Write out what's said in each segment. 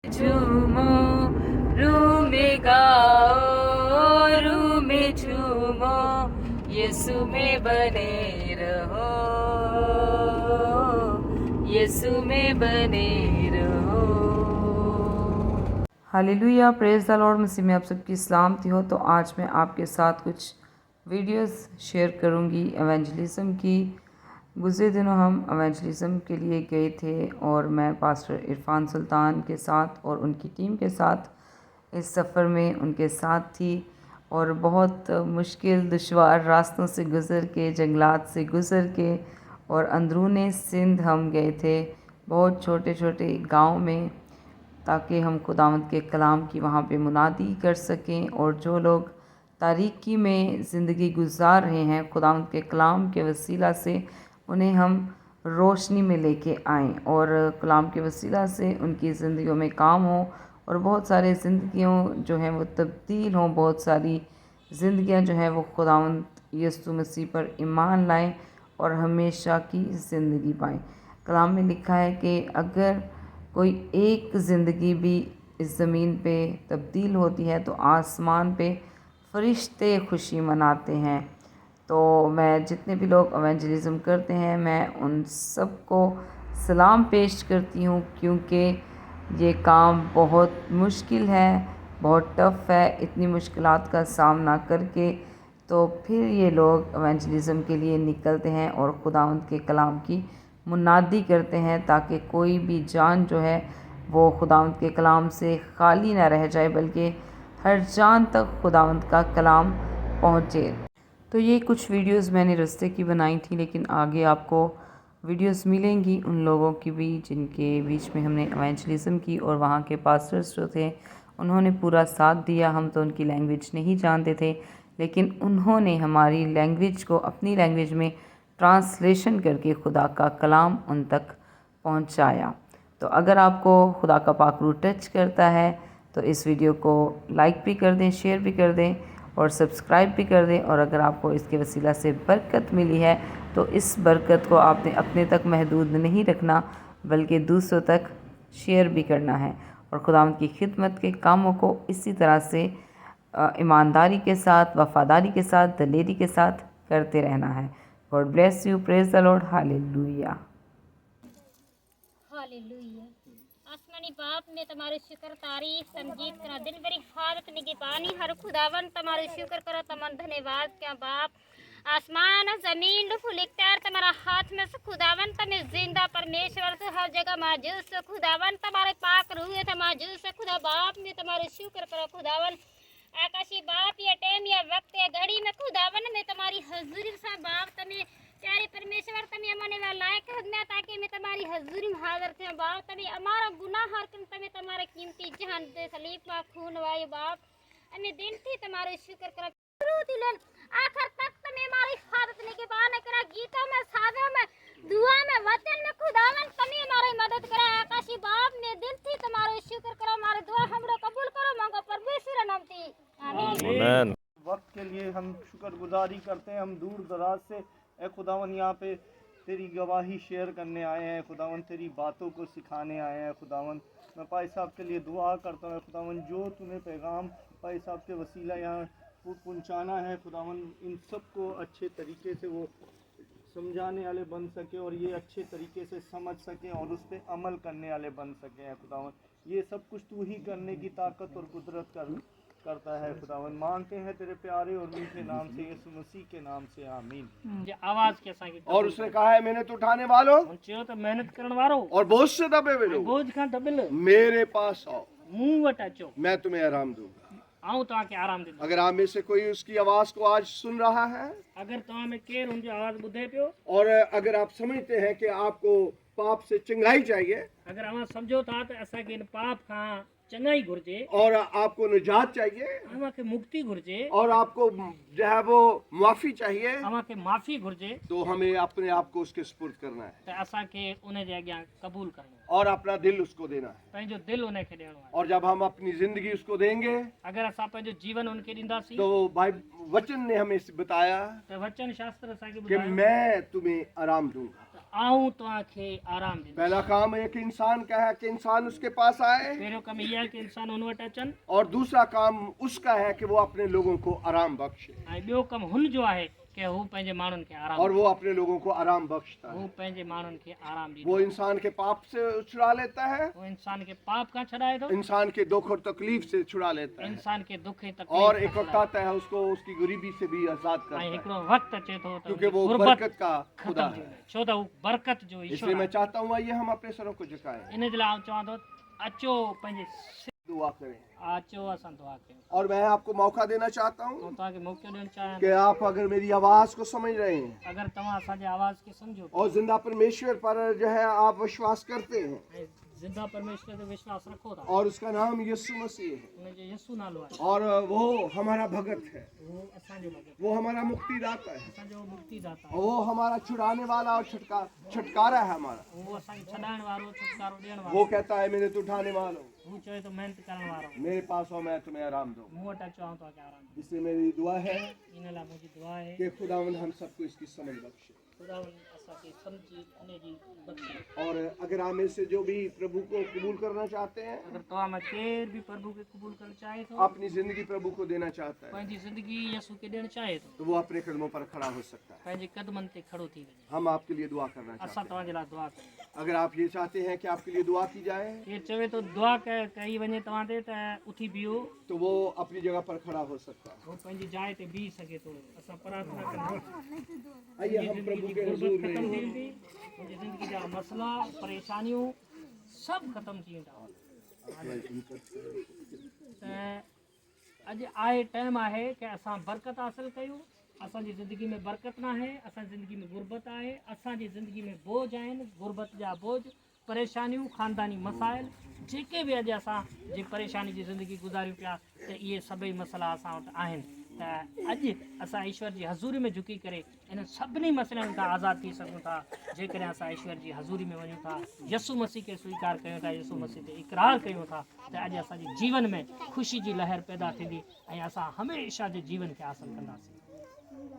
झूमो room में गाओ, room में झूमो, यीशु में बने रहो, यीशु में बने रहो। Hallelujah, praise the lord. मसीह में आप सबकी सलामती हो। तो आज मैं आपके साथ कुछ वीडियोस शेयर करूंगी एवेंजलिज्म की। गुज़रे दिनों हम एवेंजलिज्म के लिए गए थे और मैं पास्टर इरफान सुल्तान के साथ और उनकी टीम के साथ इस सफ़र में उनके साथ थी और बहुत मुश्किल दुश्वार रास्तों से गुज़र के, जंगलात से गुज़र के और अंदरूने सिंध हम गए थे, बहुत छोटे छोटे गांव में, ताकि हम खुदावंद के कलाम की वहाँ पे मुनादी कर सकें। और जो लोग तारीकी में ज़िंदगी गुजार रहे हैं, खुदावंद के कलाम के वसीला से उन्हें हम रोशनी में लेके आएँ और कलाम के वसीला से उनकी ज़िंदगियों में काम हो और बहुत सारे ज़िंदगियों जो हैं वो तब्दील हों, बहुत सारी ज़िंदगियां जो हैं वो खुदावंद यीशु मसीह पर ईमान लाएं और हमेशा की ज़िंदगी पाएं। कलाम में लिखा है कि अगर कोई एक ज़िंदगी भी इस ज़मीन पे तब्दील होती है तो आसमान पे फरिश्ते खुशी मनाते हैं। तो मैं जितने भी लोग एवेंजलिज्म करते हैं, मैं उन सब को सलाम पेश करती हूँ, क्योंकि ये काम बहुत मुश्किल है, बहुत टफ़ है। इतनी मुश्किलात का सामना करके तो फिर ये लोग एवेंजलिज्म के लिए निकलते हैं और खुदावंद के कलाम की मुनादी करते हैं, ताकि कोई भी जान जो है वो खुदावंद के कलाम से खाली ना रह जाए, बल्कि हर जान तक खुदावंद का कलाम पहुँचे। तो ये कुछ वीडियोस मैंने रास्ते की बनाई थी, लेकिन आगे आपको वीडियोस मिलेंगी उन लोगों की भी जिनके बीच में हमने एवेंजलिज्म की और वहाँ के पास्टर्स जो थे उन्होंने पूरा साथ दिया। हम तो उनकी लैंग्वेज नहीं जानते थे, लेकिन उन्होंने हमारी लैंग्वेज को अपनी लैंग्वेज में ट्रांसलेशन करके खुदा का कलाम उन तक पहुँचाया। तो अगर आपको खुदा का पाकरू टच करता है तो इस वीडियो को लाइक भी कर दें, शेयर भी कर दें और सब्सक्राइब भी कर दें। और अगर आपको इसके वसीला से बरकत मिली है तो इस बरकत को आपने अपने तक महदूद नहीं रखना, बल्कि दूसरों तक शेयर भी करना है और खुदावंद की खिदमत के कामों को इसी तरह से ईमानदारी के साथ, वफ़ादारी के साथ, दलेरी के साथ करते रहना है। God bless you, praise the Lord, hallelujah. Hallelujah. आसमानी बाप में तुम्हारी शुक्र तारीफ संगीत करा, दिन भरी हालत निगरानी हर खुदावन तुम्हारी शुक्र करो, तमन धन्यवाद क्या बाप। आसमान जमीन फुलिकतार तुम्हारा हाथ में से खुदावन, तुम्हें जिंदा परमेश्वर से हर जगह मौजूद से खुदावन, तुम्हारे पाक रूह है मौजूद से खुदा बाप में तुम्हारी शुक्र करो खुदावन। आकाशी बाप, ये टाइम या वक्त या घड़ी में खुदावन में तुम्हारी हजूरी से बाप, तुम्हें प्यारे परमेश्वर तमें अमने वाला लायक हदना, ताकि मैं तुम्हारी हजूरी में हाजिर थे बाप। तमें हमारा गुनाह हर कम तमें तुम्हारे कीमती जान दे सलीब में खून वाए बाप। हमें दिन थी तुम्हारे शुक्र कर दिलन आखिर तक तमें हमारी हिफाजत नहीं के बाने करा, गीतों में, साजों में, दुआ में, वचन में खुदावन तमें हमारी मदद करा। आकाशी बाप ने दिन थी तुम्हारे शुक्र करो, हमारे दुआ हमरो कबूल करो, मांगो परमेश्वर नाम थी आमीन। वक्त के लिए हम शुक्रगुजारी करते हैं। हम दूर दराज से ए खुदावन यहाँ पे तेरी गवाही शेयर करने आए हैं खुदावन, तेरी बातों को सिखाने आए हैं खुदावन। मैं भाई साहब के लिए दुआ करता हूँ खुदावन, जो तूने पैगाम भाई साहब के वसीला यहाँ पहुँचाना है खुदावन, इन सब को अच्छे तरीके से वो समझाने वाले बन सके और ये अच्छे तरीके से समझ सकें और उस पर अमल करने वाले बन सकें खुदावन। ये सब कुछ तू ही करने की ताकत और कुदरत करता है खुदावन। मांगते हैं तेरे प्यारे और मीठे नाम से, यीशु मसीह के नाम से, आमीन। आवाज कैसा की और उसने कहा है, मैंने तो उठाने वालों तो मेहनत करने वालों और बोझ से दबे हुए लोग बोझ का दबिल मेरे पास आओ, मुंह वट अचो, मैं तुम्हें आराम दूंगा। आऊं तो आके आराम दे। अगर आप में से कोई उसकी आवाज को आज सुन रहा है, अगर तो हमें केर उनकी आवाज बुधे पियो, और अगर आप समझते हैं कि आपको पाप से चंगाई चाहिए, अगर हम समझो था तो ऐसा कि इन पाप का चंगाई घुर्जे और आपको निजात चाहिए, हमें के मुक्ति घुर्जे और आपको जो है वो माफी चाहिए, हमें के माफी घुर्जे, तो हमें अपने आप को उसके सुपुर्द करना है तो ऐसा के उन्हें जगह कबूल करना और अपना दिल उसको देना है। है, जो दिल उन्हें के देना है। और जब हम अपनी जिंदगी उसको देंगे, अगर ऐसा जो जीवन उनके दिंदा सी, तो भाई वचन ने हमें बताया तो वचन शास्त्र ऐसा की कि बुझाया मैं तुम्हें आराम दूंगा। तो आऊं तव्हांखे आराम ॾींदुसि। पहला काम एक इंसान का है कि इंसान उसके पास आए, पहिरियों कमु इहा आहे की इंसान हुन वटि अचनि, और दूसरा काम उसका है कि वो अपने लोगों को आराम बख्शे, ऐं ॿियो कमु हुन जो आहे की हू पंहिंजे माण्हुनि खे आराम और वो अपने लोगों को आराम बख्शता हू है। पंहिंजे माण्हुनि खे आराम ॾींदो। वो इंसान के पाप से छुड़ा लेता है, वो इंसान खे पाप खां छॾाए थो, इंसान के दुख और तकलीफ से छुड़ा लेता है, इंसान खे दुख ऐं और तकलीफ़ एक वक्त आता है उसको उसकी गरीबी से भी आजाद करता ऐं है, हिकिड़ो वक़्तु अचे थो त क्योंकि वो गुरबत बरकत का खुदा ख़तमु थी है। वञे, छो त हू बरकत जो ईश्वर इसलिए मैं आहे। चाहता हूँ आइए हम अपने सरों को झुकाएं, इन जे लाइ आउं चवां थो अचो पंहिंजे दुआ करें। अचो असां दुआ कयूं। और मैं आपको मौका देना चाहता ऐं हूँ तव्हांखे मौक़ो ॾियणु चाहियां कि आप अगर मेरी आवाज़ को समझ रहे हैं अगरि तव्हां असांजे आवाज़ खे सम्झो और जिंदा परमेश्वर पर जो है आप विश्वास करते हैं, ऐं ज़िंदा परमेश्वर ते विश्वास रखो था, और उसका नाम यीशु मसीह है, हुनजो यसू नालो आहे, और वो हमारा भगत है, उहो असांजो भॻत, वो हमारा मुक्तिदाता है, असांजो मुक्तिदाता और वो हमारा छुड़ाने वाला और छुटकारा है हमारा। आहे, उहो असांखे छॾाइण वारो छुटकारो ॾियण वो वारो, कहता है मेरे तो उठाने वालों, हू चवे थो महिनत करण वारो, मेरे पास हो मैं तुम्हें आराम दूं। मूं वटि अचो आउं तव्हांखे आराम ॾींदुसि। इसलिए मेरी दुआ है इन लाइ मुंहिंजी दुआ आहे कि खुदावंद हम सबको इसकी समझ बख्शे। ख़ुदावंद असांखे सम्झी इन जी बख़्शे। और अगर आप में से जो भी प्रभु को कबूल करना चाहते हैं, अगरि तव्हां में केर बि प्रभु खे क़बूल करणु चाहे थो, अपनी जिंदगी प्रभु को देना चाहता है, पंहिंजी ज़िंदगी यसू खे ॾियणु चाहे थो, तो वो अपने कदमों पर खड़ा हो सकता है। पंहिंजे क़दमनि ते खड़ो थी वञे। हम आपके लिए दुआ करना असां चाहते हैं। तव्हांजे लाइ दुआ कयूं। अगर आप ये चाहते हैं कि आपके लिए दुआ की जाए, केरु चवे थो दुआ कई वञे तव्हां ते त उथी बीहो, तो वो अपनी जगह पर खड़ा हो सकता है। उहो पंहिंजी जाइ ते बीह सघे थो। असां प्रार्थना कंदासीं। आइए हम प्रभु के हुजूर गुरबत ख़तमु में थींदी, मुंहिंजी ज़िंदगी जा मसइला परेशानियूं सभु ख़तमु थी वेंदा। त अॼु आहे टाइम आहे कि असां बरकत हासिलु कयूं। असांजी ज़िंदगी में बरकत न आहे, असांजी ज़िंदगी में गुरबत आहे, असांजी ज़िंदगी में बोझ आहिनि, गुरबत जा बोझ, परेशानियूं, ख़ानदानी मसाइल, जेके बि अॼु असां जे परेशानी जी ज़िंदगी गुज़ारियूं पिया, त इहे सभई मसइला असां वटि आहिनि। त अॼु असां ईश्वर जी हज़ूरी में झुकी करे इन सभिनी मसइलनि खां आज़ादु थी सघूं था, जेकॾहिं असां ईश्वर जी हज़ूरी में वञूं था, यसू मसीह खे स्वीकार कयूं था, यसू मसीह ते इक़रार कयूं था, त अॼु असांजे जीवन में ख़ुशी जी लहर पैदा थींदी ऐं असां हमेशह जे जीवन खे हासिलु कंदासीं।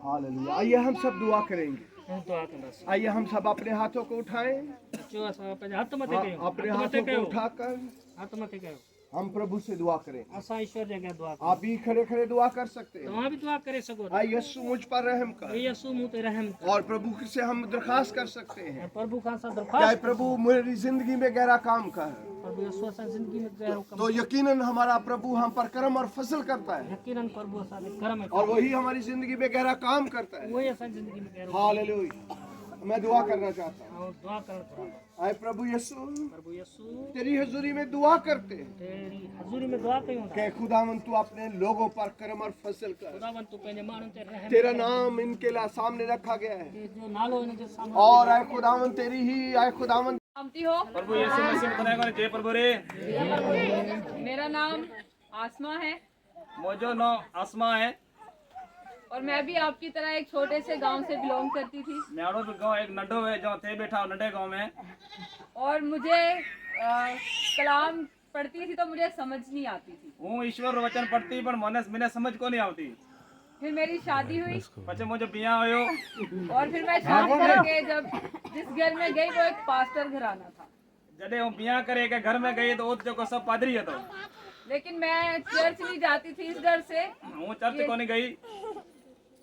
हालेलुया। आइए हम सब दुआ करेंगे। दुआ कंदासीं। आइए हम सब अपने हाथों को उठाएं, अचो असां पंहिंजा हथ मथे कयूं, अपने हथ मथे हाथों को कयो, उठाकर हथ मथे कयो। हम प्रभु से दुआ करें। असां ईश्वर जे अॻियां दुआ कयूं। आप भी खड़े खड़े दुआ कर सकते हैं। तव्हां बि दुआ करे सघो था। आए यीशु मुझ पर रहम कर, यसू मूं ते रहम कर। और प्रभु से हम दरखास्त कर सकते हैं, ऐं प्रभु खां असां क्या दरख़्वास्त प्रभु मेरी जिंदगी में गहरा काम कर, प्रभु यसू असांजी ज़िंदगी में गहरो कमु तो यकीनन हमारा प्रभु हम पर करम और फसल करता है, यकीनन प्रभु असांजे घर में और वही हमारी जिंदगी में गहरा काम करता है। उहो ई असांजी ज़िंदगी में गहरो हालेलुया। मैं दुआ करना चाहता हूँ। ऐं दुआ करणु घुरां। आए प्रभु यीशु, प्रभु यसू तेरी हजूरी में दुआ करते हैं तेरी हज़ूरी में दुआ कयूं था। कि खुदावन तू अपने लोगों पर करम और फसल कर। खुदावन तू पंहिंजे माण्हुनि ते रहम तेरा कर। नाम इनके लिए सामने रखा गया है, ये जो नालो हिन जे साम्हूं और आए खुदावन तेरी ही आए खुदावन शांति हो। प्रभु यीशु मसीह में बनाए जय प्रभु रे। मेरा नाम आसमा है मोजो नो आसमा है। और मैं भी आपकी तरह एक छोटे से गांव से बिलोंग करती थी, न्याड़ो भी गाँव एक नडो है जो थे बैठा नडे गाँव में। और मुझे कलाम पढ़ती थी तो मुझे समझ नहीं आती थी। हूँ ईश्वर रो वचन पढ़ती पर मैंने समझ को नहीं आती। फिर मेरी शादी हुई पचे मुझे बिया होयो, और फिर मैं शादी करके जब जिस घर में गई वो एक पास्टर घराना था, जडे हूँ बिया करे के घर में गई तो वो जो सब पादरी है। तो लेकिन मैं चर्च नहीं जाती थी इस डर से हूँ चर्च को नहीं गई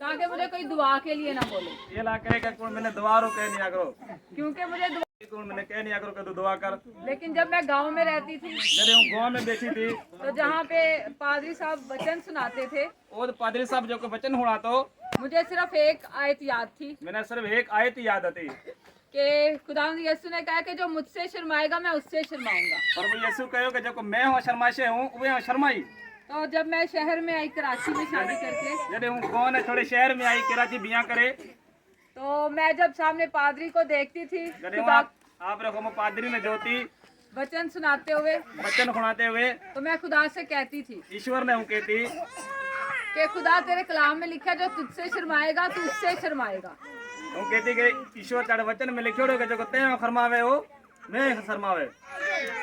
ताकि मुझे कोई दुआ के लिए ना बोले, ये ला करे के कौन मैंने दुआ रो कह नहीं करो, क्योंकि मुझे कौन मैंने कह नहीं करो कि तू दुआ कर। लेकिन जब मैं गांव में रहती थी जडे हूँ गाँव में बैठी थी तो जहाँ पे पादरी साहब वचन सुनाते थे, वो पादरी साहब जो को वचन होना तो मुझे सिर्फ एक आयत याद थी मैंने सिर्फ एक आयत याद आती कि खुदावंद यीशु ने कहा कि जो मुझसे शर्माएगा मैं उससे शर्माऊंगा। प्रभु यीशु कहो कि जो मैं हूँ शर्माशे हूँ वे शर्माई। तो जब मैं शहर में आई कराची में शादी करके, जडे हूँ गाँव ने थोड़े शहर में आई कराची बिया करे, तो मैं जब सामने पादरी को देखती थी जडे हूँ खुदा आप रखो मैं पादरी में जोती वचन सुनाते हुए, वचन सुनाते हुए तो मैं खुदा से कहती थी ईश्वर ने हूँ कहती कि खुदा तेरे कलाम में लिखा जो तुझसे शर्माएगा तू उससे शर्माएगा। हूँ कहती कि ईश्वर तारे वचन में लिखियो कि जो ते शर्मावे हो मैं शर्मावे।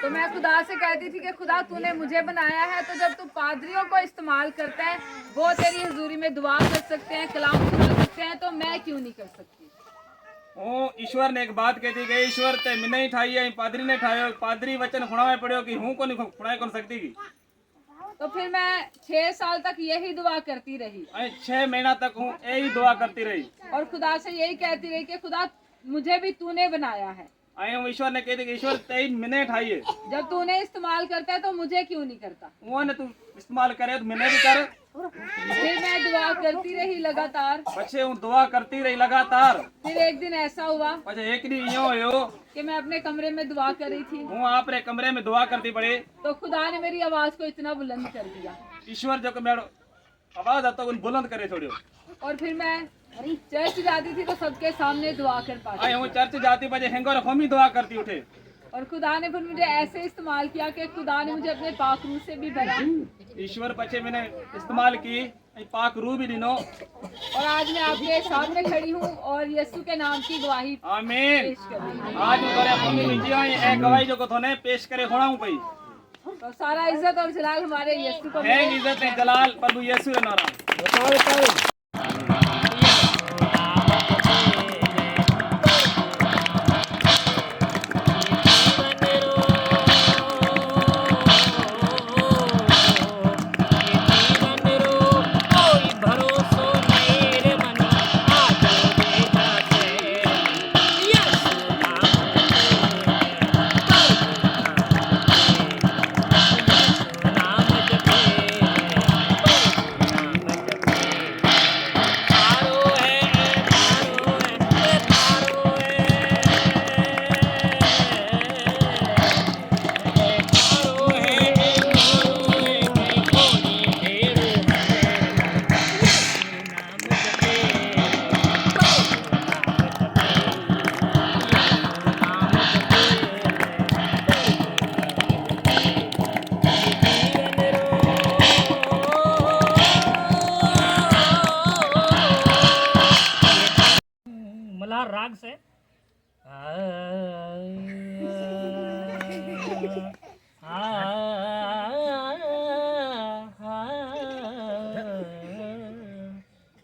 तो मैं खुदा से कहती थी कि खुदा तूने मुझे बनाया है, तो जब तू पादरियों को इस्तेमाल करता है, वो तेरी हजूरी में दुआ कर सकते हैं, कलाम सुना सकते हैं, तो मैं क्यों नहीं कर सकती। ओ ईश्वर ने एक बात कहती गई, ईश्वर ते मिने ही ठाई है, पादरी ने ठायो, पादरी वचन खुणावे पड़ियो कि हूं को नहीं खुणाए कौन सकती की। तो फिर मैं 6 साल तक यही दुआ करती रही 6 महीना तक हूँ यही दुआ करती रही और खुदा से यही कहती रही कि खुदा मुझे भी तूने बनाया है, आए हूँ ईश्वर ने कहती कि ईश्वर ते मिने ठाई है, जब तूने इस्तेमाल करता है तो मुझे क्यों नहीं करता। वो ने तू इस्तेमाल करे तो मिने भी कर। फिर मैं दुआ करती रही लगातार। पछे हूँ दुआ करती रही लगातार। फिर एक दिन ऐसा हुआ पछे एक दिन यो होयो कि मैं अपने कमरे में दुआ कर रही थी हूँ आपरे कमरे में दुआ करती पड़ी, तो खुदा ने मेरी आवाज को इतना बुलंद कर दिया, ईश्वर जो मेरा आवाज आता उन बुलंद करे छोड़ियो। और फिर मैं चर्च जाती थी तो सबके सामने दुआ कर पाती आए हूँ चर्च जाती बजे हेंगोर हम ही दुआ करती उठे, और खुदा ने फिर मुझे ऐसे इस्तेमाल किया कि खुदा ने मुझे अपने पाक रूह से भी भरा ईश्वर पछे मैंने इस्तेमाल की पाक रूह भी दिनो, और आज मैं आपके सामने खड़ी हूँ और यीशु के नाम की गवाही आमीन। पेश कर रही हूँ। आज करे मम्मी नीचे आई ए गवाही जो को थोने पेश करे होणाऊ पई। तो सारा इज्जत और जलाल हमारे यीशु को है मिले। इज्जत है जलाल प्रभु यीशु रे नाम। मल्हार राग से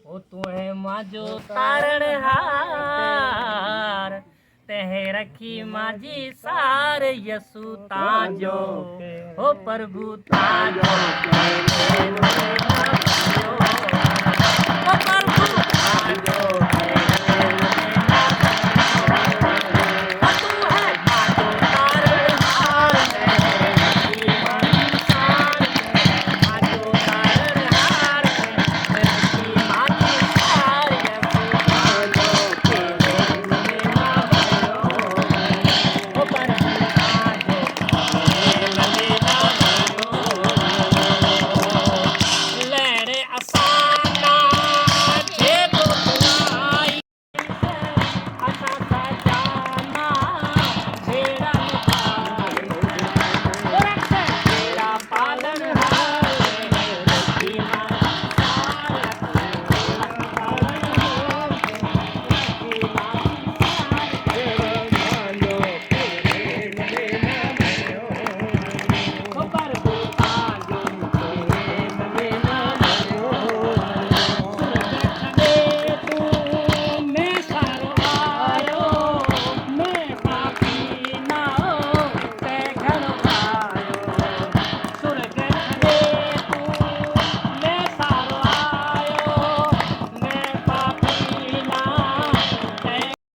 ओ तू है माजो तारण हार तह रखी माजी सार यसु ताजो ओ प्रभु ताजो